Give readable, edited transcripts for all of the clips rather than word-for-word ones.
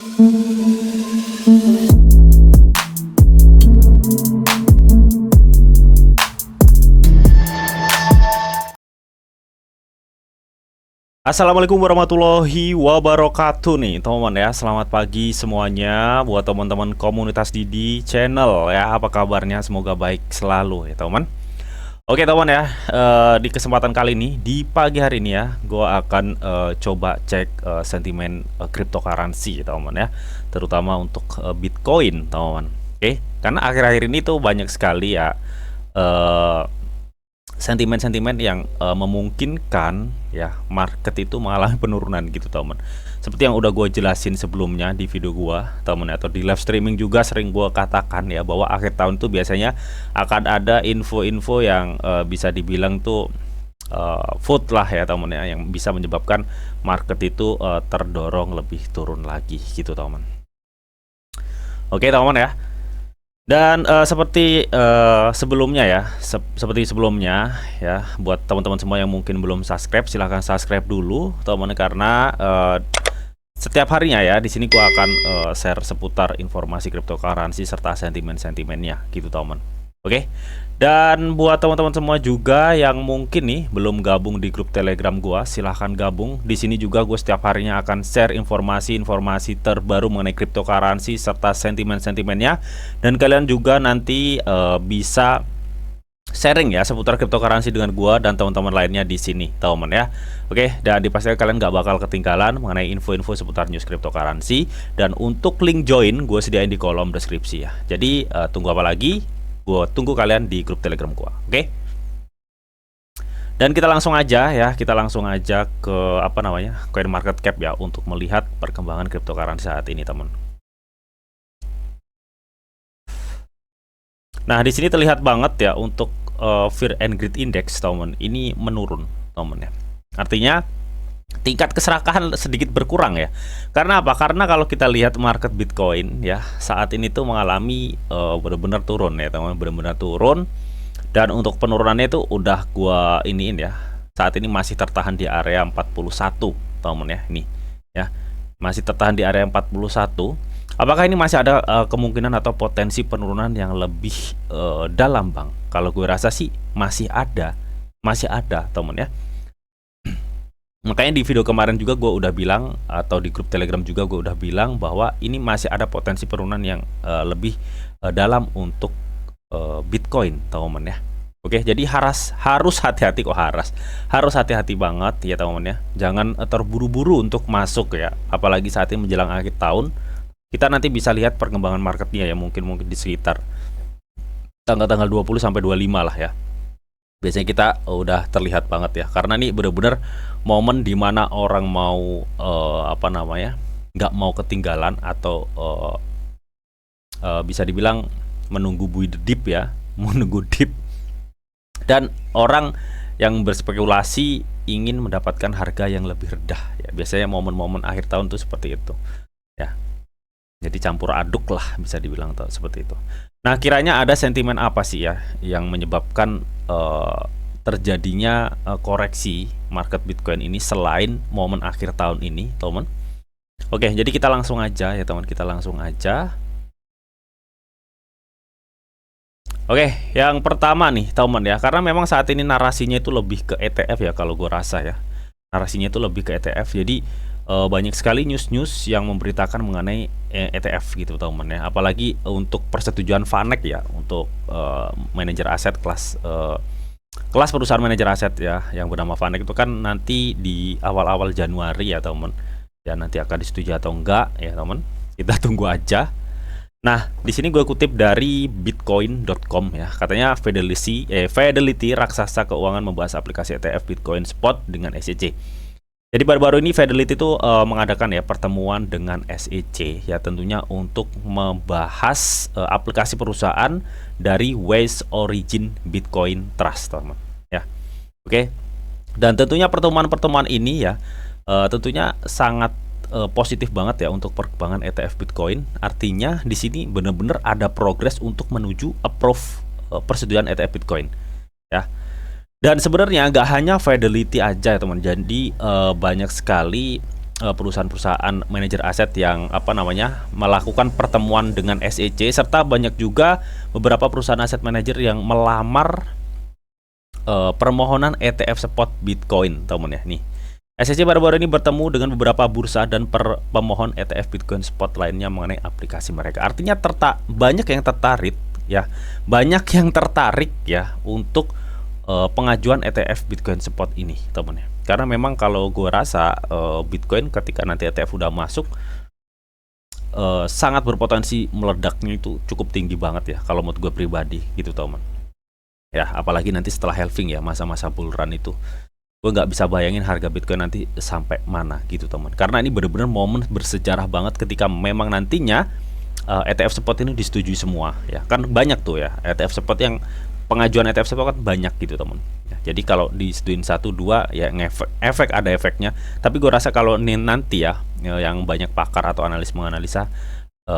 Assalamualaikum warahmatullahi wabarakatuh nih teman-teman ya. Selamat pagi semuanya buat teman-teman komunitas Didi Channel ya. Apa kabarnya? Semoga baik selalu ya teman. Oke teman ya, di kesempatan kali ini di pagi hari ini ya, gue akan coba cek sentimen cryptocurrency teman-teman ya, terutama untuk Bitcoin teman-teman. Oke, karena akhir-akhir ini tuh banyak sekali ya sentimen-sentimen yang memungkinkan ya market itu mengalami penurunan gitu teman. Seperti yang udah gue jelasin sebelumnya di video gue teman, atau di live streaming juga sering gue katakan ya, bahwa akhir tahun tuh biasanya akan ada info-info yang bisa dibilang tuh food lah ya teman ya, yang bisa menyebabkan market itu terdorong lebih turun lagi gitu teman. Oke teman ya. Dan seperti sebelumnya ya, seperti sebelumnya ya, buat teman-teman semua yang mungkin belum subscribe, silahkan subscribe dulu teman-teman, karena setiap harinya ya di sini gua akan share seputar informasi cryptocurrency serta sentimen-sentimennya gitu teman. Oke. Dan buat teman-teman semua juga yang mungkin nih belum gabung di grup Telegram gua, silahkan gabung. Di sini juga gue setiap harinya akan share informasi-informasi terbaru mengenai cryptocurrency serta sentimen-sentimennya. Dan kalian juga nanti bisa sharing ya seputar cryptocurrency dengan gua dan teman-teman lainnya di sini, teman ya. Oke, dan dipastikan kalian nggak bakal ketinggalan mengenai info-info seputar news cryptocurrency. Dan untuk link join gue sediain di kolom deskripsi ya. Jadi tunggu apa lagi? Gue tunggu kalian di grup Telegram gua. Oke. Dan kita langsung aja ya, kita langsung aja ke apa namanya, coin market cap ya, untuk melihat perkembangan cryptocurrency saat ini, teman. Nah, di sini terlihat banget ya untuk Fear and Greed Index, teman, ini menurun, teman ya. Artinya tingkat keserakahan sedikit berkurang ya. Karena apa? Karena kalau kita lihat market Bitcoin ya, saat ini tuh mengalami benar-benar turun ya teman, benar-benar turun. Dan untuk penurunannya itu udah gua iniin ya. Saat ini masih tertahan di area 41 teman ya, ini ya. Masih tertahan di area 41. Apakah ini masih ada kemungkinan atau potensi penurunan yang lebih dalam, Bang? Kalau gue rasa sih masih ada teman ya. Makanya di video kemarin juga gue udah bilang, atau di grup Telegram juga gue udah bilang, bahwa ini masih ada potensi penurunan yang lebih dalam untuk Bitcoin, teman-teman ya. Oke, jadi harus hati-hati kok, harus hati-hati banget ya teman-teman ya. Jangan terburu-buru untuk masuk ya, apalagi saat ini menjelang akhir tahun. Kita nanti bisa lihat perkembangan marketnya ya, mungkin di sekitar tanggal 20 sampai 25 lah ya. Biasanya kita udah terlihat banget ya, karena ini bener-bener momen dimana orang mau apa namanya, nggak mau ketinggalan, atau bisa dibilang menunggu buy the dip ya, menunggu dip. Dan orang yang berspekulasi ingin mendapatkan harga yang lebih rendah ya. Biasanya momen-momen akhir tahun tuh seperti itu ya. Jadi campur aduk lah bisa dibilang tuh seperti itu. Nah, kiranya ada sentimen apa sih ya yang menyebabkan terjadinya koreksi market Bitcoin ini selain momen akhir tahun ini, teman? Oke, jadi kita langsung aja ya teman, kita langsung aja. Oke, yang pertama nih teman ya, karena memang saat ini narasinya itu lebih ke ETF ya, kalau gue rasa ya, narasinya itu lebih ke ETF. Jadi banyak sekali news-news yang memberitakan mengenai ETF gitu teman ya, apalagi untuk persetujuan VanEck ya, untuk manajer aset kelas perusahaan manajer aset ya, yang bernama VanEck itu kan nanti di awal-awal Januari ya teman ya, nanti akan disetujui atau enggak ya teman, kita tunggu aja. Nah, di sini gue kutip dari bitcoin.com ya, katanya Fidelity raksasa keuangan membahas aplikasi ETF Bitcoin Spot dengan SEC. Jadi baru-baru ini Fidelity itu mengadakan ya pertemuan dengan SEC ya, tentunya untuk membahas aplikasi perusahaan dari West Origin Bitcoin Trust, teman ya. Oke. Dan tentunya pertemuan-pertemuan ini ya tentunya sangat positif banget ya untuk perkembangan ETF Bitcoin. Artinya di sini benar-benar ada progres untuk menuju approve persetujuan ETF Bitcoin ya. Dan sebenarnya nggak hanya Fidelity aja ya teman, jadi banyak sekali perusahaan-perusahaan manajer aset yang apa namanya melakukan pertemuan dengan SEC, serta banyak juga beberapa perusahaan aset manajer yang melamar permohonan ETF spot Bitcoin, teman ya. Nih, SEC baru-baru ini bertemu dengan beberapa bursa dan pemohon ETF Bitcoin spot lainnya mengenai aplikasi mereka. Artinya banyak yang tertarik ya, banyak yang tertarik ya untuk pengajuan ETF Bitcoin spot ini, teman ya. Karena memang kalau gue rasa Bitcoin ketika nanti ETF udah masuk sangat berpotensi meledaknya itu cukup tinggi banget ya kalau menurut gue pribadi gitu, teman. Ya, apalagi nanti setelah halving ya, masa-masa bull run itu. Gue nggak bisa bayangin harga Bitcoin nanti sampai mana gitu, teman. Karena ini benar-benar momen bersejarah banget ketika memang nantinya ETF spot ini disetujui semua ya. Kan banyak tuh ya ETF spot yang pengajuan ETF spot kan banyak gitu, teman. Ya, jadi kalau disetujuin 1-2 ya efek ada efeknya. Tapi gue rasa kalau nanti ya yang banyak pakar atau analis menganalisa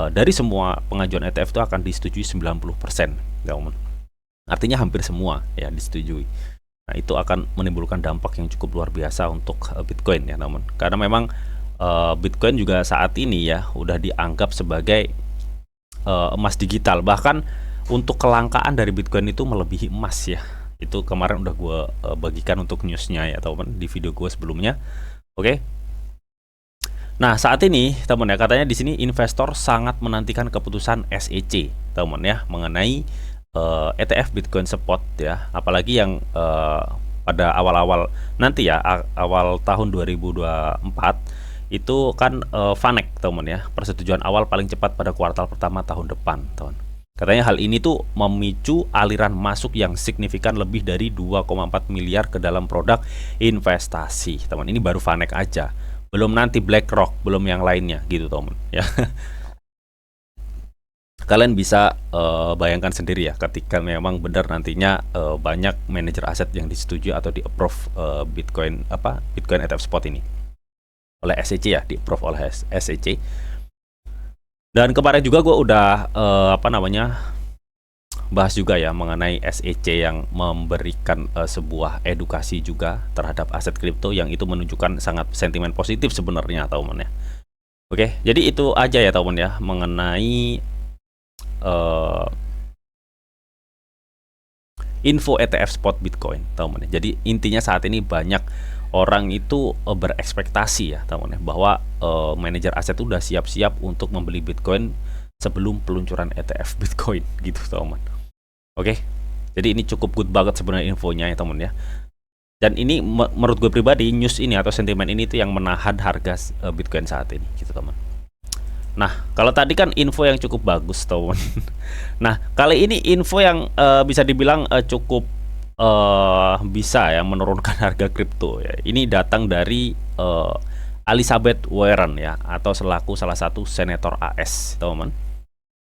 dari semua pengajuan ETF itu akan disetujui 90%, teman. Artinya hampir semua ya disetujui. Nah, itu akan menimbulkan dampak yang cukup luar biasa untuk Bitcoin ya, teman. Karena memang Bitcoin juga saat ini ya udah dianggap sebagai emas digital. Bahkan untuk kelangkaan dari Bitcoin itu melebihi emas ya. Itu kemarin udah gue bagikan untuk newsnya ya, teman, di video gue sebelumnya. Oke. Nah, saat ini teman ya, katanya di sini investor sangat menantikan keputusan SEC, teman ya, mengenai ETF Bitcoin spot ya. Apalagi yang pada awal-awal nanti ya, awal tahun 2024 itu kan FANEC, teman ya, persetujuan awal paling cepat pada kuartal pertama tahun depan, teman. Katanya hal ini tuh memicu aliran masuk yang signifikan lebih dari 2,4 miliar ke dalam produk investasi, teman. Ini baru FANEC aja, belum nanti BlackRock, belum yang lainnya gitu, teman ya. Kalian bisa bayangkan sendiri ya, ketika memang benar nantinya banyak manajer aset yang disetujui atau di approve Bitcoin ETF spot ini oleh SEC ya, di approve oleh SEC. Dan kemarin juga gue udah bahas juga ya mengenai SEC yang memberikan sebuah edukasi juga terhadap aset kripto yang itu menunjukkan sangat sentimen positif sebenarnya, teman ya. Oke, jadi itu aja ya, teman ya, mengenai info ETF spot Bitcoin, teman ya. Jadi intinya saat ini banyak orang itu berekspektasi ya, teman ya, bahwa manajer aset itu udah siap-siap untuk membeli Bitcoin sebelum peluncuran ETF Bitcoin gitu, teman. Oke, jadi ini cukup good banget sebenarnya infonya ya, teman ya. Dan ini menurut gue pribadi, news ini atau sentimen ini tuh yang menahan harga Bitcoin saat ini gitu, teman. Nah, kalau tadi kan info yang cukup bagus, teman. Nah, kali ini info yang bisa dibilang cukup bisa ya menurunkan harga kripto ya. Ini datang dari Elizabeth Warren ya, atau selaku salah satu senator AS, teman.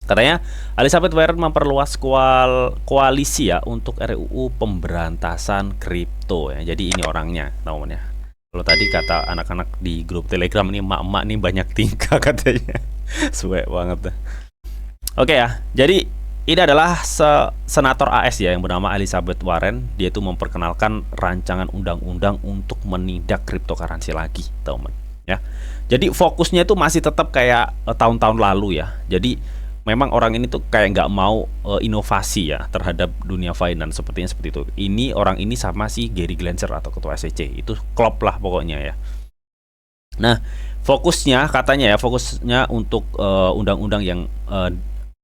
Katanya Elizabeth Warren memperluas koalisi ya untuk RUU pemberantasan kripto ya. Jadi ini orangnya, teman ya. Kalau tadi kata anak-anak di grup Telegram ini, emak-emak nih banyak tingkah katanya. Suwe banget dah. Oke ya. Jadi ini adalah senator AS ya yang bernama Elizabeth Warren. Dia itu memperkenalkan rancangan undang-undang untuk menindak cryptocurrency lagi, teman ya. Jadi fokusnya itu masih tetap kayak tahun-tahun lalu ya. Jadi memang orang ini tuh kayak nggak mau inovasi ya terhadap dunia finance, sepertinya seperti itu. Ini orang ini sama si Gary Gensler atau ketua SEC itu klop lah pokoknya ya. Nah, fokusnya katanya ya, fokusnya untuk undang-undang yang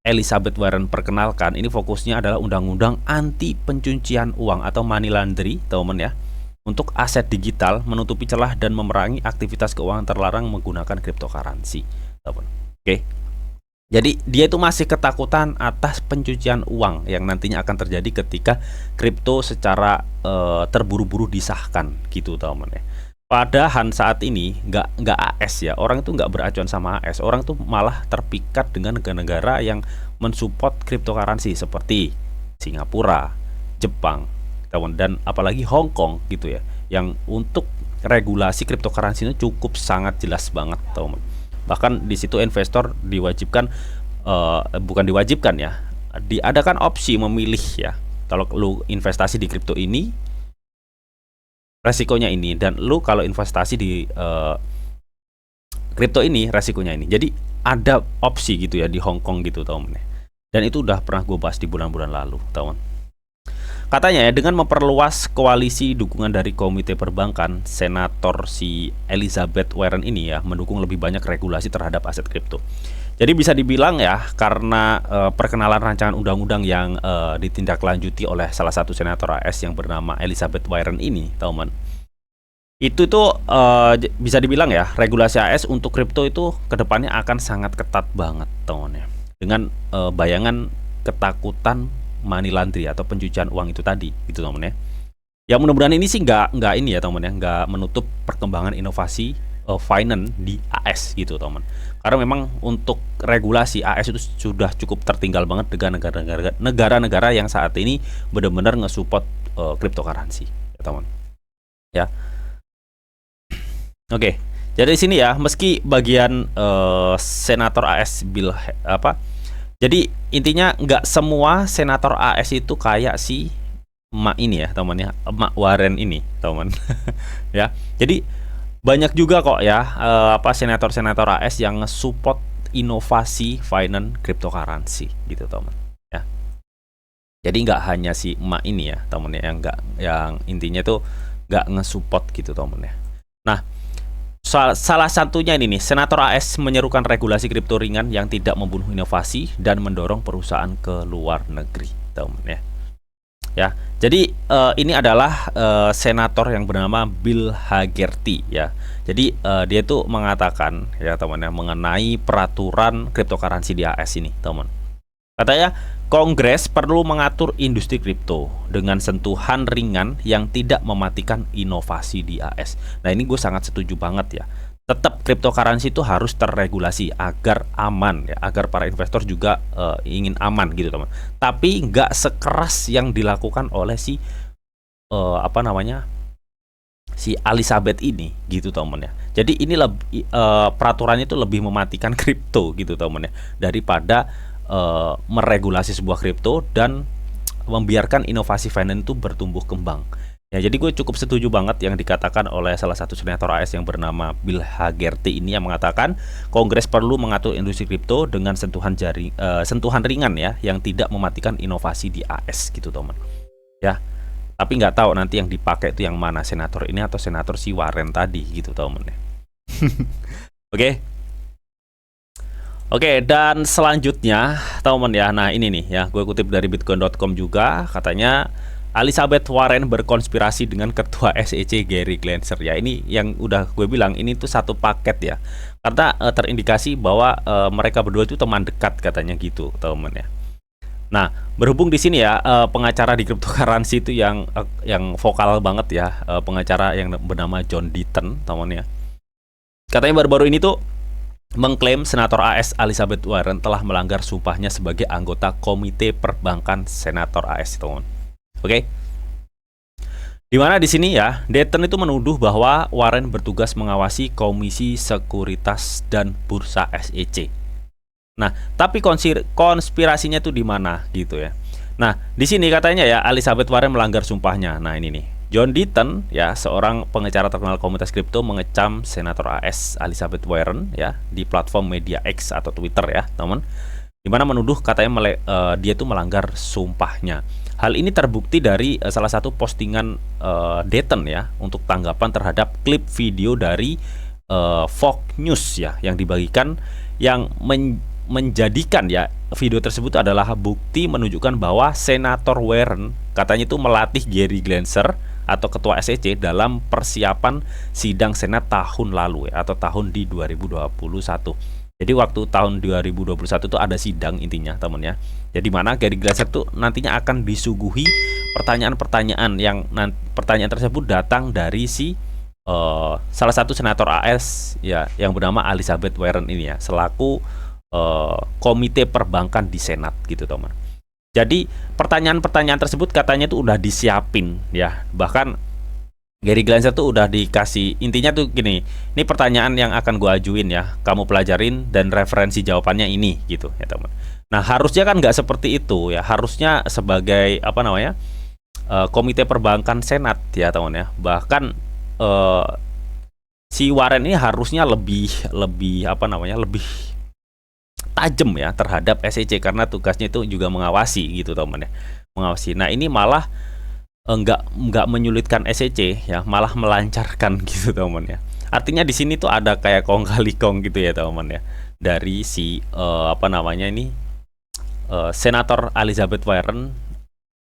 Elizabeth Warren perkenalkan ini fokusnya adalah undang-undang anti pencucian uang atau money laundry, teman ya, untuk aset digital, menutupi celah dan memerangi aktivitas keuangan terlarang menggunakan cryptocurrency, teman. Oke. Jadi dia itu masih ketakutan atas pencucian uang yang nantinya akan terjadi ketika kripto secara terburu-buru disahkan gitu, teman ya. Padahal saat ini nggak AS ya, orang itu nggak beracuan sama AS, orang tuh malah terpikat dengan negara-negara yang mensupport cryptocurrency seperti Singapura, Jepang, dan apalagi Hong Kong gitu ya, yang untuk regulasi cryptocurrency itu cukup sangat jelas banget, teman. Bahkan di situ investor diwajibkan, bukan diwajibkan ya, diadakan opsi memilih ya. Kalau lu investasi di kripto ini, resikonya ini, dan lu kalau investasi di kripto ini resikonya ini. Jadi ada opsi gitu ya di Hong Kong gitu teman. Dan itu udah pernah gue bahas di bulan-bulan lalu teman. Katanya ya, dengan memperluas koalisi dukungan dari Komite Perbankan, Senator si Elizabeth Warren ini ya mendukung lebih banyak regulasi terhadap aset kripto. Jadi bisa dibilang ya, karena perkenalan rancangan undang-undang yang ditindaklanjuti oleh salah satu senator AS yang bernama Elizabeth Warren ini, teman. Itu tuh bisa dibilang ya, regulasi AS untuk kripto itu kedepannya akan sangat ketat banget, teman ya. Dengan bayangan ketakutan money laundry atau pencucian uang itu tadi, gitu teman ya. Ya mudah-mudahan ini sih nggak ini ya teman ya, nggak menutup perkembangan inovasi finance di AS gitu teman. Karena memang untuk regulasi AS itu sudah cukup tertinggal banget dengan negara-negara yang saat ini benar-benar nge-support cryptocurrency ya teman. Ya. Oke. Jadi di sini ya, meski bagian senator AS bill apa? Jadi intinya nggak semua senator AS itu kayak si emak ini ya teman ya, emak Warren ini teman. Ya. Jadi banyak juga kok ya senator-senator AS yang nge-support inovasi finance cryptocurrency gitu teman ya. Jadi nggak hanya si emak ini ya teman ya, yang intinya tuh nggak nge-support gitu teman ya. Nah, salah satunya ini nih, senator AS menyerukan regulasi kripto ringan yang tidak membunuh inovasi dan mendorong perusahaan ke luar negeri teman ya. Ya, jadi ini adalah senator yang bernama Bill Hagerty ya. Jadi dia tuh mengatakan ya teman ya mengenai peraturan cryptocurrency di AS ini teman. Katanya Kongres perlu mengatur industri kripto dengan sentuhan ringan yang tidak mematikan inovasi di AS. Nah ini gue sangat setuju banget ya. Tetap cryptocurrency itu harus terregulasi agar aman ya, agar para investor juga ingin aman gitu teman. Tapi nggak sekeras yang dilakukan oleh si si Elizabeth ini gitu teman ya. Jadi ini peraturannya itu lebih mematikan kripto gitu teman ya, daripada meregulasi sebuah kripto dan membiarkan inovasi finance itu bertumbuh kembang. Ya, jadi gue cukup setuju banget yang dikatakan oleh salah satu senator AS yang bernama Bill Hagerty ini yang mengatakan Kongres perlu mengatur industri kripto dengan sentuhan ringan ya yang tidak mematikan inovasi di AS gitu teman. Ya. Tapi nggak tahu nanti yang dipakai itu yang mana, senator ini atau senator si Warren tadi gitu teman ya. Oke. Oke, dan selanjutnya teman ya. Nah, ini nih ya, gue kutip dari bitcoin.com juga, katanya Elizabeth Warren berkonspirasi dengan ketua SEC Gary Gensler ya. Ini yang udah gue bilang, ini tuh satu paket ya. Karena terindikasi bahwa mereka berdua itu teman dekat katanya gitu, teman ya. Nah, berhubung di sini ya pengacara di cryptocurrency itu yang vokal banget ya, pengacara yang bernama John Deaton, teman ya. Katanya baru-baru ini tuh mengklaim senator AS Elizabeth Warren telah melanggar sumpahnya sebagai anggota Komite Perbankan Senator AS, teman. Oke. Dimana di sini ya, Deaton itu menuduh bahwa Warren bertugas mengawasi Komisi Sekuritas dan Bursa SEC. Nah, tapi konspirasinya itu di mana gitu ya. Nah, di sini katanya ya Elizabeth Warren melanggar sumpahnya. Nah, ini nih. John Deaton ya, seorang pengacara terkenal komunitas kripto mengecam senator AS Elizabeth Warren ya di platform media X atau Twitter ya, teman. Dimana menuduh katanya dia itu melanggar sumpahnya. Hal ini terbukti dari salah satu postingan Deaton ya untuk tanggapan terhadap klip video dari Fox News ya yang dibagikan yang menjadikan ya video tersebut adalah bukti menunjukkan bahwa senator Warren katanya itu melatih Gary Gensler atau ketua SEC dalam persiapan sidang Senat tahun lalu ya, atau tahun di 2021. Jadi waktu tahun 2021 itu ada sidang intinya teman ya. Jadi mana Gary Gensler tuh nantinya akan disuguhi pertanyaan-pertanyaan yang pertanyaan tersebut datang dari si salah satu senator AS ya yang bernama Elizabeth Warren ini ya selaku Komite Perbankan di Senat gitu teman. Jadi pertanyaan-pertanyaan tersebut katanya tuh udah disiapin ya. Bahkan Gary Gensler tuh udah dikasih, intinya tuh gini, ini pertanyaan yang akan gue ajuin ya, kamu pelajarin dan referensi jawabannya ini gitu ya teman. Nah harusnya kan nggak seperti itu ya, harusnya sebagai Komite Perbankan Senat ya teman ya. Bahkan si Warren ini harusnya lebih lebih apa namanya lebih tajam ya terhadap SEC karena tugasnya itu juga mengawasi gitu teman ya, mengawasi. Nah ini malah nggak menyulitkan SEC ya, malah melancarkan gitu teman ya. Artinya di sini tuh ada kayak kong kali kong gitu ya teman ya, dari si apa namanya ini Senator Elizabeth Warren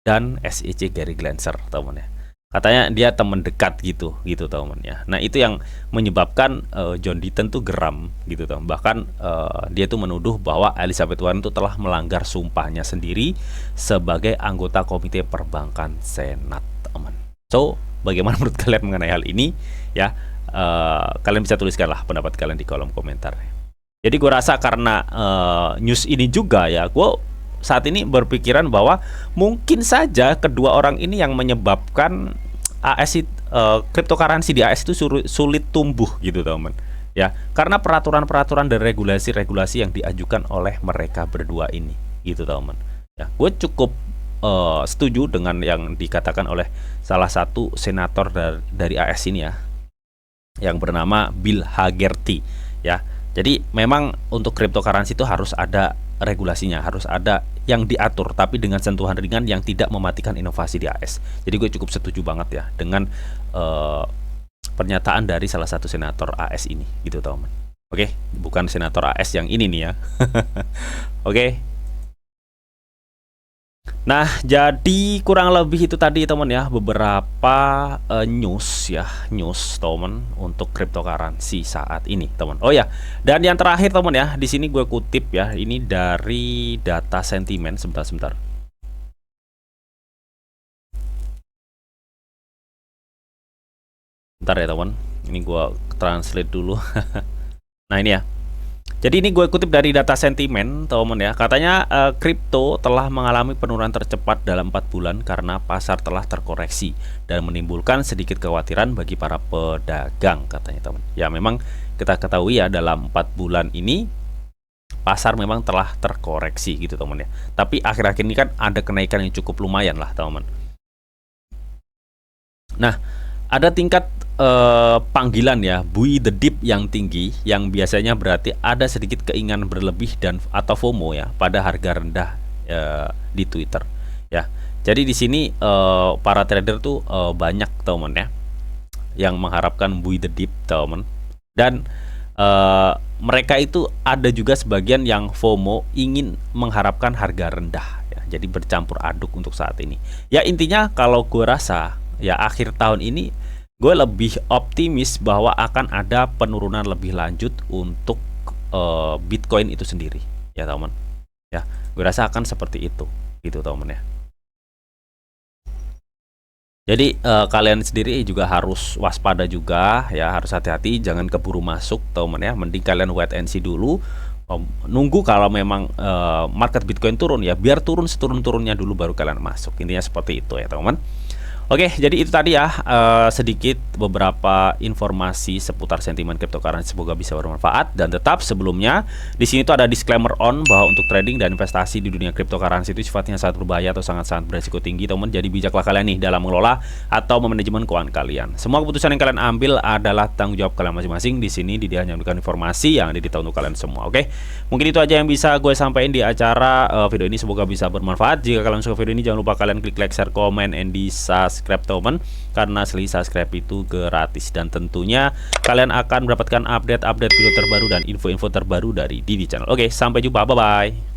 dan SEC Gary Gensler teman ya. Katanya dia teman dekat gitu teman ya. Nah itu yang menyebabkan John Deaton tuh geram gitu teman. Bahkan dia tuh menuduh bahwa Elizabeth Warren tuh telah melanggar sumpahnya sendiri sebagai anggota Komite Perbankan Senat teman. So bagaimana menurut kalian mengenai hal ini ya? Kalian bisa tuliskanlah pendapat kalian di kolom komentar. Jadi gue rasa karena news ini juga ya, gue saat ini berpikiran bahwa mungkin saja kedua orang ini yang menyebabkan AS cryptocurrency di AS itu sulit tumbuh gitu teman ya, karena peraturan-peraturan dan regulasi-regulasi yang diajukan oleh mereka berdua ini gitu teman ya. Gue cukup setuju dengan yang dikatakan oleh salah satu senator dari AS ini ya, yang bernama Bill Hagerty ya. Jadi memang untuk cryptocurrency itu harus ada regulasinya, harus ada yang diatur, tapi dengan sentuhan ringan yang tidak mematikan inovasi di AS. Jadi gue cukup setuju banget ya dengan pernyataan dari salah satu senator AS ini gitu teman. Oke, bukan senator AS yang ini nih ya. Oke. Nah, jadi kurang lebih itu tadi teman ya, beberapa news teman untuk cryptocurrency saat ini teman. Oh ya, dan yang terakhir teman ya, di sini gue kutip ya, ini dari data sentimen. Sebentar. Bentar ya teman, ini gue translate dulu. Nah ini ya. Jadi ini gue kutip dari data sentimen teman ya. Katanya kripto telah mengalami penurunan tercepat dalam 4 bulan karena pasar telah terkoreksi dan menimbulkan sedikit kekhawatiran bagi para pedagang katanya teman. Ya memang kita ketahui ya dalam 4 bulan ini pasar memang telah terkoreksi gitu teman ya. Tapi akhir-akhir ini kan ada kenaikan yang cukup lumayan lah teman. Nah, ada tingkat panggilan ya, buy the dip yang tinggi, yang biasanya berarti ada sedikit keinginan berlebih dan atau FOMO ya pada harga rendah di Twitter ya. Jadi di sini para trader tuh banyak teman ya yang mengharapkan buy the dip teman, dan mereka itu ada juga sebagian yang FOMO ingin mengharapkan harga rendah ya. Jadi bercampur aduk untuk saat ini ya. Intinya kalau gue rasa ya akhir tahun ini gue lebih optimis bahwa akan ada penurunan lebih lanjut untuk Bitcoin itu sendiri ya teman ya. Gue rasa akan seperti itu gitu teman ya. Jadi kalian sendiri juga harus waspada juga ya, harus hati-hati, jangan keburu masuk teman ya. Mending kalian wait and see dulu, nunggu kalau memang market Bitcoin turun ya, biar turun seturun-turunnya dulu baru kalian masuk. Intinya seperti itu ya teman. Oke, jadi itu tadi ya sedikit beberapa informasi seputar sentimen cryptocurrency, semoga bisa bermanfaat. Dan tetap sebelumnya di sini tuh ada disclaimer on bahwa untuk trading dan investasi di dunia cryptocurrency itu sifatnya sangat berbahaya atau sangat-sangat beresiko tinggi teman. Jadi bijaklah kalian nih dalam mengelola atau memanajemen keuangan kalian. Semua keputusan yang kalian ambil adalah tanggung jawab kalian masing-masing. Di sini dia hanya memberikan informasi yang ada di tahun untuk kalian semua. Oke, mungkin itu aja yang bisa gue sampaikan di acara video ini, semoga bisa bermanfaat. Jika kalian suka video ini jangan lupa kalian klik like, share, comment, and di subscribe teman, karena subscribe itu gratis dan tentunya kalian akan mendapatkan update video terbaru dan info-info terbaru dari Didi Channel. Oke, sampai jumpa, bye bye.